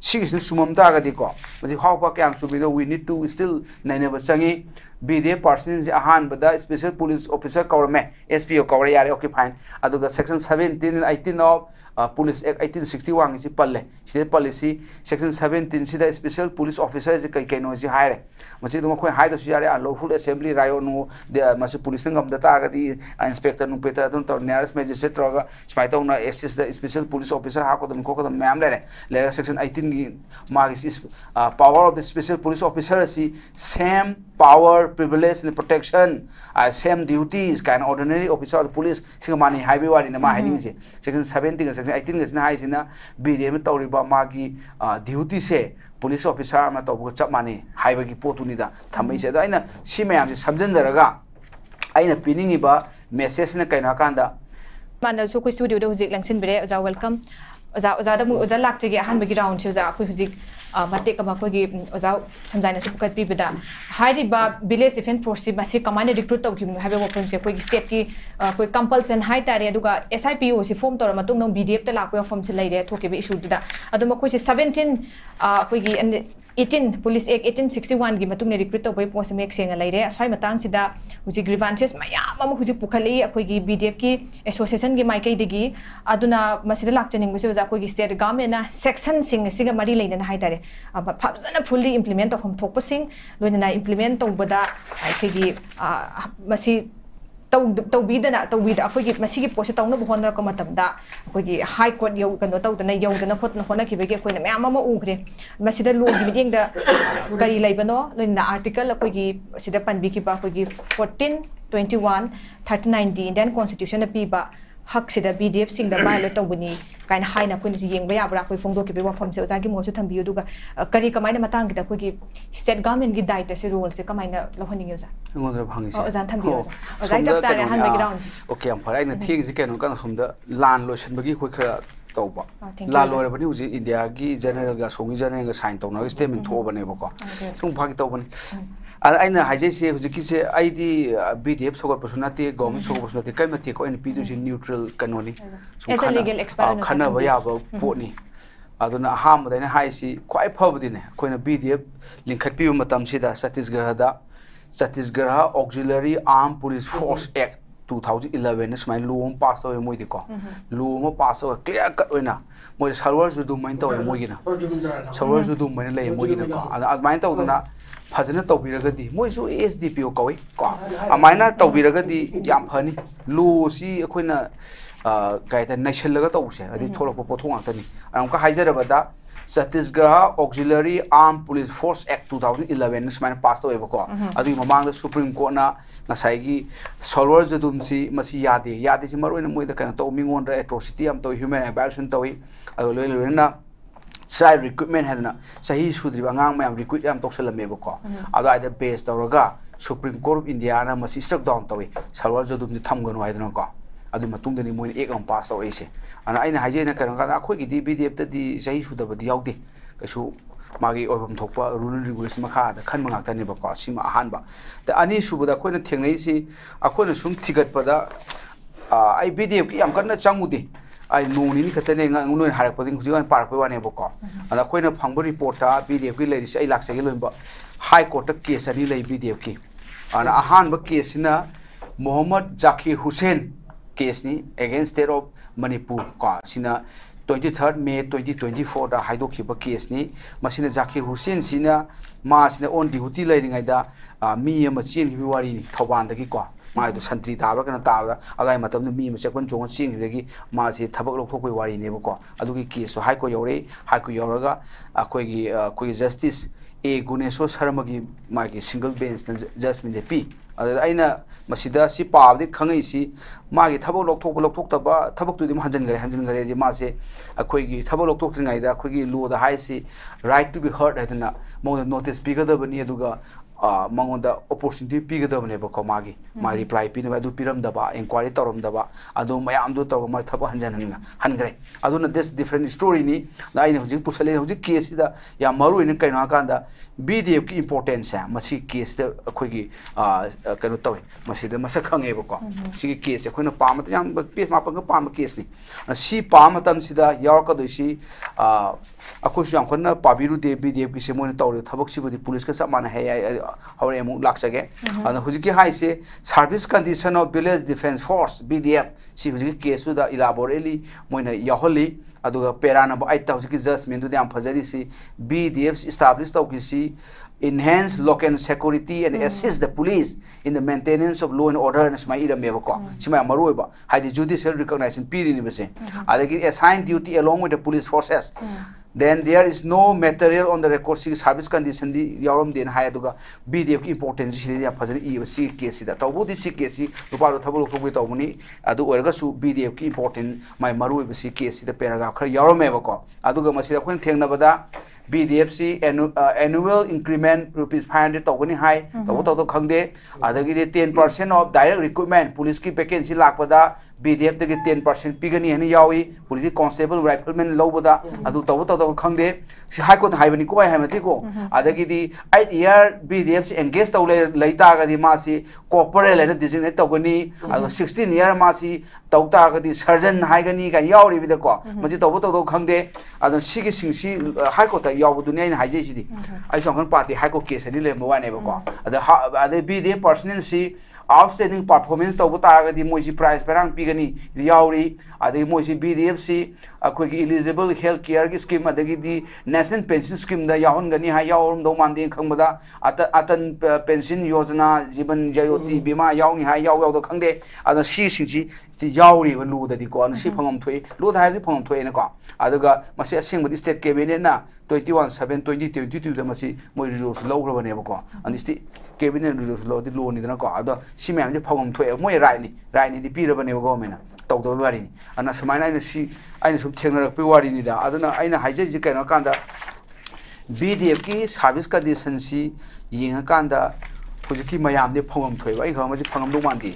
सिगिसना सुमम तागदि को मजि हाउपा क्याम सुबिदो वी नीड टू स्टिल नाइनेब चंगी BDF पर्सन से अहान बदा स्पेशल पुलिस ऑफिसर कवरमे SPO कवर यारे ओके फाइन अदुगा सेक्शन 17 18 ऑफ पुलिस एक्ट 1861 से पल्ले सिदे पॉलिसी सेक्शन 17 सिदा स्पेशल पुलिस ऑफिसर से कई कई नो से हायरे मसि दुम खोय हायदो यारे अनलॉफुल असेंबली रायो नो दे मसि police ngam da ta ga di inspector नु पेता दन तो नियरेस्ट मैजिस्ट्रेट रगा स्माइट नो assist the special police officer हा को दम को दम मैम ले सेक्शन 18 की मागिस इस power of the special police officer see same power privilege and protection same duties kind ordinary officer of the police singamani highway wari na ma hiding se section 17 and section 18 is na hai sina BDM tawriba magi duty se police officer ma tawbu chap mani highway ki potuni da thamai se da aina si mayam se samjan daraga aina piningi ba message na kaina kanda mana so ko studio da hujik langsin bere oja welcome oja da mu oja lak jege han bagi round se oja ko hujik mate ka ko gi oja samjaina su kat pi bida hairi ba village defense force basi command recruit to gi have open se ko gi state ki ko compulsion hai tare aduga SIPO si form tor matung no BDF ta lak form se lai de thoke be issue da adu ma ko se 17 ko gi 18 police act 1861 gi matung ne recruit to bai post mek senga lai re aswai matang sida huji grievances mayam ama huji pukhali akoi gi BDF ki association gi mai kai digi aduna masida lak chaning bese ja koi gi state government na section sing siga mari leina na hai tare phapjana fully implement of hom thokpa sing loina na implement to bada kai gi masi tawbida akhoi masigi post tawna bhonda ko matamda akhoi gi high court yau kano tawdana yaudana khotna khona ki bege akhoi na myam ama ugre masida law gi miding da kari laibano loina article akhoi gi sida panbi ki ba akhoi gi 14 21 39 Indian constitution na pi ba hak sida BDF sing da violate tawbani kain haina ko ni yengba ya bra ko phongdo ki be wafam se oja gi mo su thambi duga kari kamai na matang gi da ko gi state government gi daita se role se kamai na lohani yosa ngodra bhangi se oja thambi oja chap chare han bagi round okay am farai na thing ji kenu kan humda lan lotion bagi khoi khara tawba la lore bani uji India gi general ga songi general ga sign tawna statement tho bane ba ko sung phagi tawbani aina haje se hujiki se ID BDF sogot personate government sogot personate kai mate ko NP du neutral kanoni as a legal expert khana ba ya ba potni aduna ham da ne hai si khwai phabdi ne koina BDF linkhat pi matam sida Chhattisgarh Auxiliary Armed Police Force Act 2011 ne smai law pass away moi di ko law pass away clear cut oina moi server ju du main taw moi gina server ju du main lei moi gina ko ad main taw duna fajana tawbiragadi moisu SDPO kawi ko amaina tawbiragadi yam phani lu si akoina kaita nation laga tawse adi tholok pothong atani amka haijarabada Chhattisgarh Auxiliary Armed Police Force Act 2011 smain pass away ko adu mamang da Supreme Court na ngasai gi solver jadum si masi yade si maroina moi da kana to mingon ra atrocity am to human violation tawi adu loina child recruitment hadna sahi sudri angang mayam recruit yam toksalame ko adu aida base tawraga Supreme Court of India na masi struck down tawi salwar jadum ji thamganu aidna ko adu matung dani moin ek am pass taw ase ana aina haje na kan ka akhoi gi BDF ta di sahi sudaba di yaude kasu magi oibam thokpa rule and regulation makha da khan mangak tani ba ko sima ahan ba ta ani subada khoina thengnai si akhoi na sum thigat pada ai BDF ki am kan na changude ai noni ni khatane ngai harak pading hujigan park wane boko ala koina phangbo report ta BDF ki lei ai lak segi loimba high court ta case ani lei BDF ki ana ahan ba case na Mohammad Zakir Hussain case ni against state of Manipur ka sina 23rd May 2024 da haidoki ba case ni masina Zakir Hussain sina ma sina on duty lei ngai da mi ma chin ki wari ni Thoban da ki ko mai do santri tabra kana tabra agai matam mi ma chakon jong sing gi ma si thabak lok thokoi wari ne ba ko adu ki case so high ko yore high ko yoraga akoi gi justice A Gunesho Sharma gi ma gi single bench judgment de pi aina masida si paabdi khangai si ma gi thabak lok thok ta ba thabak tu dim hanjan gare ji ma se akoi gi thabak lok thok tringai da akoi gi law da hai si right to be heard hadna mo notice bigger da bani aduga मंगोंदा opportunity पीगदबनेबको मागी मा reply पीने अदु पिरमदबा inquiry तौरमदबा अदु मयाम दु तौर मा थब हनग्रे अदुना दिस डिफरेंट स्टोरी नि लाइन हुजिक पुसले हुजिक केस दा या मरु इन कैनो कांदा बीडीएफ की इंपोर्टेंस है मसी केस दा अखोगी कैनो तवे मसी दा मसक खंगेबको सी केस अखोना पाम त याम पेस मापन पाम केस नि सी पाम तम सिदा यावकदोसी अखोसु याम खन पाबिरु दे बीडीएफ की से मोन तौर थबक सिबुदी पुलिस का सब मान है हौरे अमुक लाक्सगे अन हुजिकी हाइसे service condition of village defence force BDF सी हुजिकी केसु दा इलाबोरेटली मोइना याहोली अदुगा पेरा नंबर 8 ता हुजिकी जजमेंट दु याम फजरी सी BDF establish तौकी C enhance local security and assist the police in the maintenance of law and order and smai iramebako sima maruiba haidi judicial recognition piri ni base adagi assigned duty along with the police forces then there is no material on the record service condition di yarum den hai aduga bdf ki importance si ya phajani e si case da tawbudi si case rupa ro thabul ko bi tawbuni adu oiraga su bdf ki important mai maruiba si case da paragraph khar yarumebako aduga masi da khon thengna bada BDFC annual increment rupees 500 tawani high taw khangde adagi 10% of direct recruitment police ki vacancy lakpada BDF de 10% pigani hani yawi police constable rifleman lobada adu taw khangde high court haibani ko haimati ko adagi di 8 year BDFC engage taw leita ga di masi corporate le designate tawani adu 16 year masi tawta ga di surgeon haigani ga yawi bi ko maji taw khangde adu sigi singsi high court yaw dunia in haje sidi ai song kan party high court case ni le mo wane ba ko ada BDF person si outstanding performance to buta ga di moji prize perang pigani yauri ade moji BDF si akoi eligible health care ki scheme adagi di national pension scheme da yahon gani ha yawum do mande khangbada atan pension yojana jiban jayoti bima yawni ha yaw do khangde ada si singji ti yauri ba lu da di ko an si phangam thoi lu da ha di phangam thoi na ko aduga masi asing budi state cabinet na 21/7/2022 da masi moi resource low ro bane ba ko an state cabinet resource low di lo ni da ko ado si ma'am से फगम थोए मोय right नि पीर बने government तौद वारी अना सुमाइना आइना सी आइना सुम थेंगरक वारी नि दा अदना आइना हाइजे जी कैनो कांदा बीडीएफ की सर्विस कंडीशन सी यिंगा कांदा हुजिकी मयाम दे फगम थोए आई खम जी फगम दो मानदी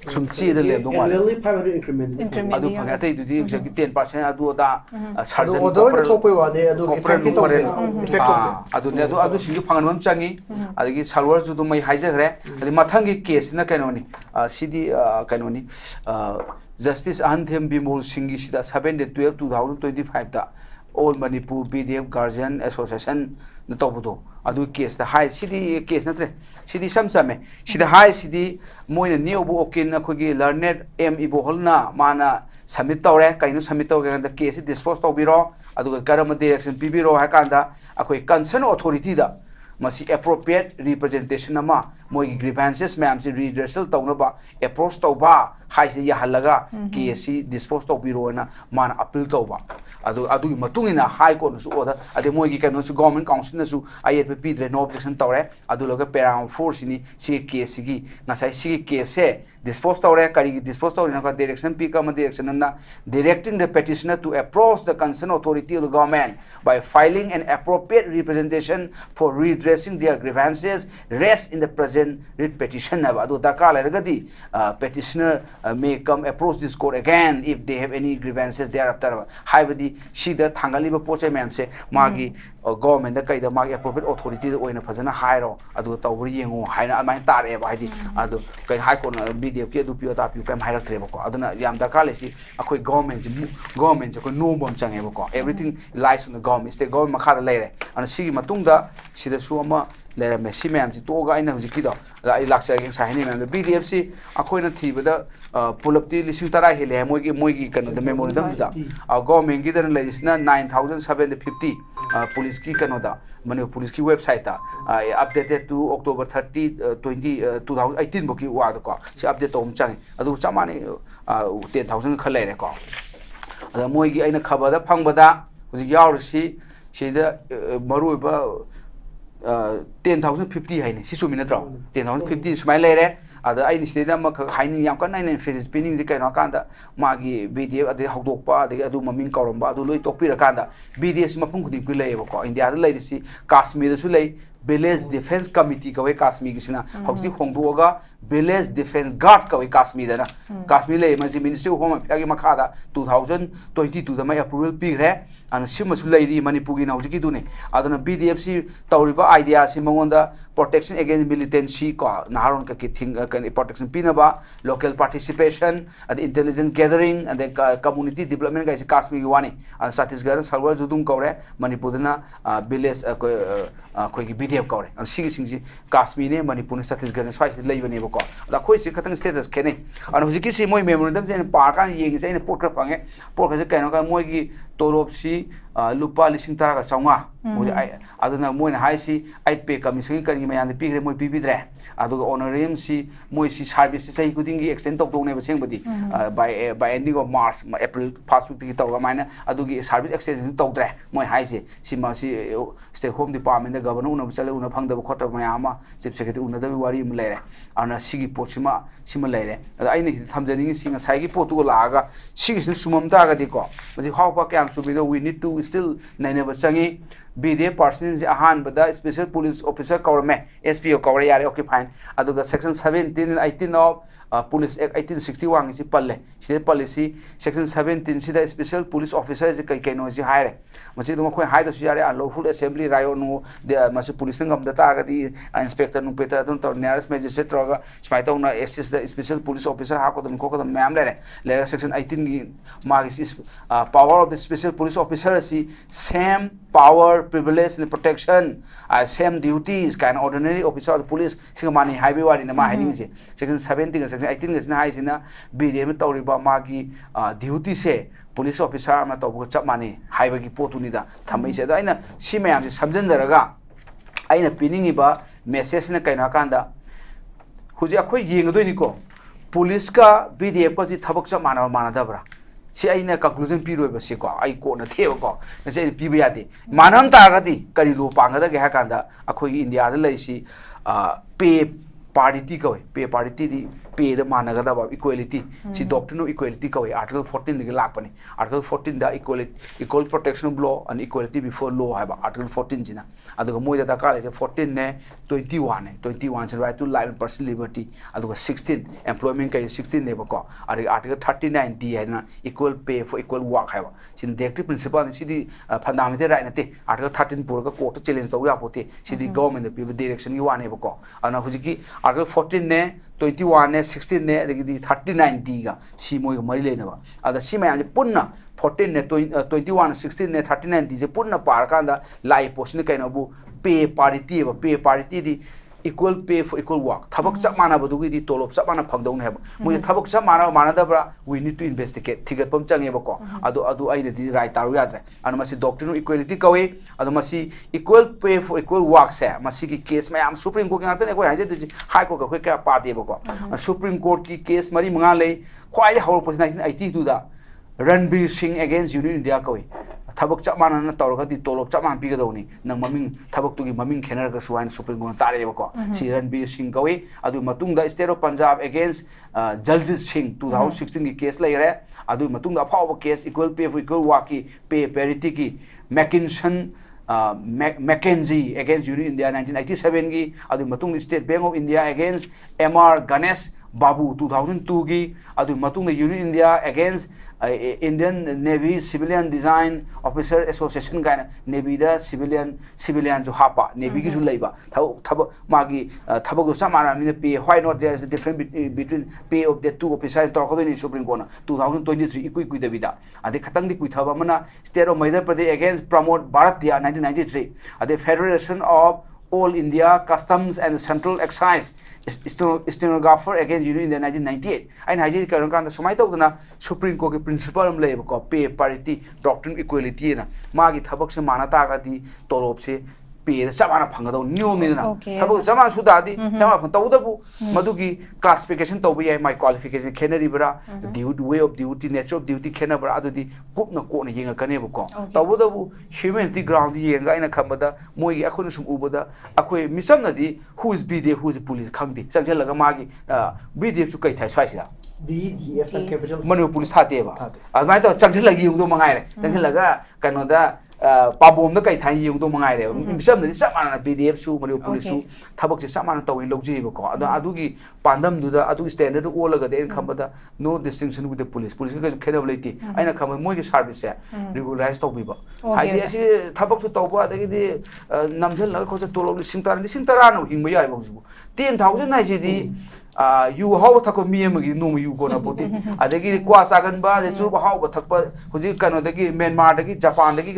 sum chi de le dong wale only 500 increment adu phanga tai du di ki 10% adu da sarjan order to poi wa ne adu effect to effect adu ne adu sing phangan mam changi adi server ju du mai haije gre adi mathang gi case na kaino ni cd kaino ni justice anthem bimol singh sida 7/12/2025 da all Manipur BDF Guardian Association na tawbudo adu case da high city case na tre city samsame sida high city moina neobu okin akogi learned m iboholna mana submit tawre kaino submit tawre da case dispose tawbiro adu karama direction pibiro ha kanda akoi concern authority da masi appropriate representation ama moi grievances ma'am si redressal tawna approach tawba high si yahalaga case dispose tawbiro na mana appeal tawba adu matungina high court su order ade moi gi kanu su government council na su IFP dre no objection tawre adu loga param force ni si case gi ngasai si case he dispose tawre kari dispose tawre na direction p kama direction na directing the petitioner to approach the concerned authority of the government by filing an appropriate representation for redressing their grievances rest in the present writ petition adu dakar lagadi petitioner may come approach this court again if they have any grievances thereafter haibadi sida thangali ba poche ma'am se magi government da kaida magi appropriate authority da oina phajana hairo adu tawbri yengu haina amai tare ba haidi adu kai high court BDF ki adu pio ta pio kam hairak tre ba ko aduna yam da kale si akoi government ko no bom change ba ko everything lies on the government state government makha da leire ana sigi matungda sida su ama leire me si ma'am ji to ga ina hujiki da ai laksa ge sa hini ma'am BDF si akoi na thibada pulapti lising tara hele moigi kanu da memorandum da government gi da legisna 9750 police ki kanu da mane police ki website ta updated to October 30 2018 boki wa da ko si update to chang adu chamani 10000 khalai re ko ada moigi aina khabada phangbada huji yaur si sida maru ba 10050 haine si sumina tro 10050 smai lere ada ai ni sida ma kha haini yam kan nai phases pinning je kaino kanda magi BDF ade hawdokpa ade adu maming kauramba adu loi tokpira kanda BDF mapung khudi ku lei ko India da lei si Kashmir da su lei Village Defense Committee kawe Kashmir gisina hawti hongduoga Village Defense Guard kawe Kashmir da na Kashmir lei ma Ministry of Home Affairs ma khada 2022 da mai approval pi re an sima su lei ri Manipur gi na hawti ki du ne aduna BDF si tawriba idea si mangonda protection against militancy ko naharon ka ki thing protection pinaba local participation and intelligence gathering and the community development guys Kashmir wani and Chhattisgarh Salwar judum kaure Manipur na village khoi gi BDF kaure and sigi singji Kashmir ne Manipur ne Chhattisgarh ne swai lei bane ko da khoi si khatang status khene and hujiki si moi memorandum je pa kan yeng se ne port kra pange port ka je kaino ka moi gi torop si lupa lising tara ka chaunga moi ai aduna moi na hai si ai pe commission kan gi mayan de pigre moi pibidre adu honorarium si moi si service sai kuding gi extend tok dong ne bacheng badi by ending of March April first week ki tok maina adu gi service extension tok dre moi hai si ma si state home department da governor una chale una phang da khota mayama chief secretary una da wari mu lere ana sigi pochima sima lere ai ni thamjani singa sai gi potu la ga sigi sumam ta ga di ko maji how pa kyam su bi we need to still naine ba changi BDF person is ahan bada special police officer kaurme SPO kaure yare okay fine aduga section 17 and 18 of police act 1861 is palle si policy section 17 sida special police officer is kai kai no ji haire machi dum khoi haida su yare unlawful assembly rayo no de machi police ngam data ga di inspector nu peta dun tor nearest magistrate roga smai to na assist the special police officer ha ko dum ma'am le section 18 gi magis is power of the special police officer si same power privilege and protection same duties kind of ordinary officer of the police singamani highway wari na ma hiding je section 17 and section 18 is na haisina BDM tawriba magi duty se police officer ma tawbu chap mani highway gi potuni da thamai se da aina si mayam samjan daraga aina piningi ba message na kaina kanda huji akhoi yengdoi ni ko police ka BDF pa ji thabak chap mana da bra si aina conclusion piro ba si ko ai ko na theba ko se piba yade manam ta ga di kari lo panga da ga kanda akhoi India da lai si pay parity ko pay parity di pay the managa da equality si doctrine of equality ko article 14 ni lak pani article 14 da equal protection of law and equality before law ha ba article 14 jina aduga moi da ka le 14 ne 21 is right to life and personal liberty aduga 16 employment ka 16 ne ba ko article 39 d ha na equal pay for equal work ha ba sin directive principle ni si di fundamental right na te article 13 pur ka court challenge to ya pote si di government the direction you want ba ko ana hujiki article 14 ne 21 ne 16 ne the 39 d ga si moi ga mari le na ba ada si ma ya punna 14 ne 21 16 ne 39 d je punna par kanda lai post ne kaino bu pay parity di equal pay for equal work thabak chap mana badu gi di tolop chap mana phagdong ne ba moi thabak chap mana da bra we need to investigate thigat pam change ba ko adu ai di right taru yadre anu masi doctrine of equality kawe adu masi equal pay for equal work se masi ki case ma am supreme court ngata ne ko haje du high court ka khoi ka pa de ba ko supreme court ki case mari manga le khwai haur pos 1982 da Ranbir Singh against Union India kawe thabak chap mana na tawra di tolop chap man pi ga doni nang maming thabak tu gi maming khenar ka suain supreme court tare ba ko si Ranbir Singh kawe adu matung da state of Punjab against Jaljit Singh 2016 ki case lai re adu matung da phaw case equal pay for equal work ki pay parity ki McKinsey against Union India 1987 ki adu matung State Bank of India against MR Ganesh Babu 2002 ki adu matung Union India against Indian Navy Civilian Design Officer Association kind Navy da civilian jo hapa Navy ki julai ba thab magi thabak do samana ni pay why not there is a difference between pay of the two officers to ko ni Supreme Court 2023 ikui da bida ade khatang di kui thaba mana State of Madhya Pradesh against Pramod Bharatiya 1993 ade Federation of All India Customs and Central Excise stenographer against Union India 1998 and haji karon kan somai to na Supreme Court ke principle am lei ko pay parity doctrine equality na magi thabak se manata ga di tolop se पे चमाना फंगदौ नियम निदना Okay. थबो जमा सुदादी जमा fun तौदबु मदुगी classification तौबु याय माय qualification खेनरिबरा duty way of duty nature of duty खेनबरा अदुदी कुपना कोना येंगा कनेबको तौबदबु ह्यूमैनिटी ग्राउंड येंगा आइना खमदा मोइगी अखोन सुम उबदा अखोय मिसमनदी who is BDF who is police खंगदी चंगजेलगा मागी बीडीएफ सु कै थाय स्वाइसिदा BDF सा कैपिटल मनु पुलिस थातेबा अदमाय तो चंगजेलगा येंगदो मंगाइरे चंगजेलगा कनोदा पाबोम कई थाई येंगदो मंगाइरे मिसमनदी समाना बीडीएफ सु मनु पुलिस सु थबक से समाना तौई लौजेबको अदुगी पांदम दुदा अदु स्टैंडर्ड ओलगा दे खमदा नो distinction with the police police के खेनब लेती आइना खम मोइगे सर्विस से रेगुलराइज तौबिबा हाइदि असि थबक सु तौबा दगिदि नमजल लगा खोज तोलो लिसिंग तारा नो हिंग मयाइ बौजु 10000 हाइसिदि यू हाउ थको मियमगी नोम यू कोना पोती अदगी क्वा सागनबा जे चुब हाउ थकप हुजि कनोदगी म्यांमार दगी जापान दगी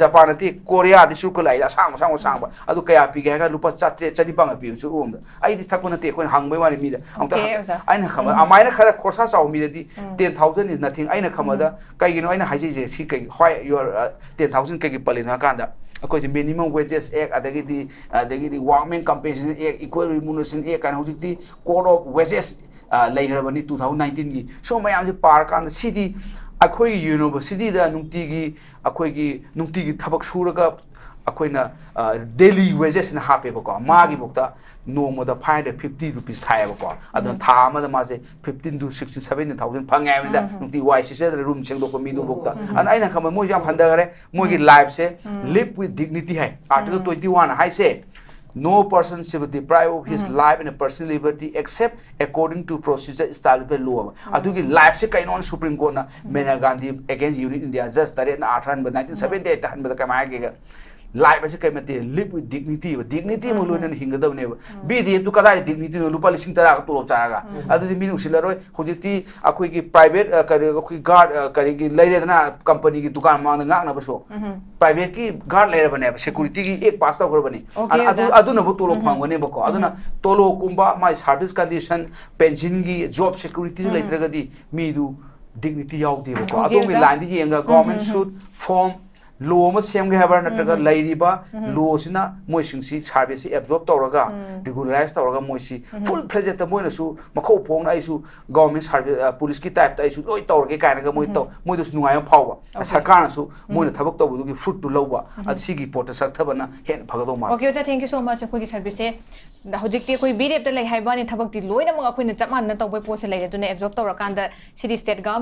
जापान ति कोरिया दि सुको लाई सांग अदु कया पिगे हेगा लुपा 4 चनिपांग पि चु ओम आइदि थको नते कोन हांगबै वानि मिदा आइना खम अमाइना खरा खोरसा चाउ मिदि 10000 इज नथिंग आइना खमदा काइगिनो आइना हाइजे जे सी कै व्हाई योर 10000 कैगी पलिना कांदा अकोज मिनिमम वेजेस एक्ट अदगी workmen compensation act equal remuneration act कान हुजिति कोड ऑफ वेजेस लेहरबनी 2019 की सो मयाम से पार कान सिदी अखोई यूनिवर्सिटी दा नुंती थबक सुरगा अखोइना डेली वेजेस ना हापेबको मागी बोक्ता नोमदा 550 रुपीस थायबको अदन था अमदा मासे 15 to 16 17,000 फंगायदा नुंती वाइसी से रूम सेंगदो मिदो बोक्ता अन आइना खम मोइ जाम हंदगरे मोगी लाइफ से लिव विथ डिग्निटी है आर्टिकल 21 हाई से no person shall be deprived of his life and personal liberty except according to procedure established by law. Adugi life se kaino Supreme Court na Mena Gandhi against Unit India just tarek na 1978 han bada kamaya ge life ase kai mate live with dignity mo loina hingada ne BDF tu kada dignity no lupa lising tara to lob charaga adu mi usilaroi hojiti akoi ki private kari akoi guard kari ki leire na company ki dukan ma ngak na baso private ki guard leire bane security ki ek pass ta bani adu na bo to lob phang bane bako adu na to lo kumba my service condition pension ki job security leitre gadi mi du dignity yaw de bako adu mi line di yenga government should form लो म सेम गे हबर नटगा लैरिबा लो सिना मोइसिंगसी सर्विस एब्जॉर्ब तौरगा रेगुलराइज तौरगा मोइसी फुल फ्लेजेट मोइनसु मखौ फोंग आइसु गवर्नमेंट सर्विस पुलिस की टाइप ताइसु लोइ तौरगे कायनगा मोइदुस नुगाय फावबा सरकारनसु मोइना थबक तौबुगी फ्रूट टु लौबा असिगी पोर्ट सक्थबना हेन भगदो मा ओके ओजा थैंक यू सो मच अखोगी सर्विस से हजिकते कोई बीरेप त लै हाइबानी थबकती लोइना मग अखोइना चपमान न तौबै पोसे लै दुने एब्जॉर्ब तौरकांदा सिटी स्टेट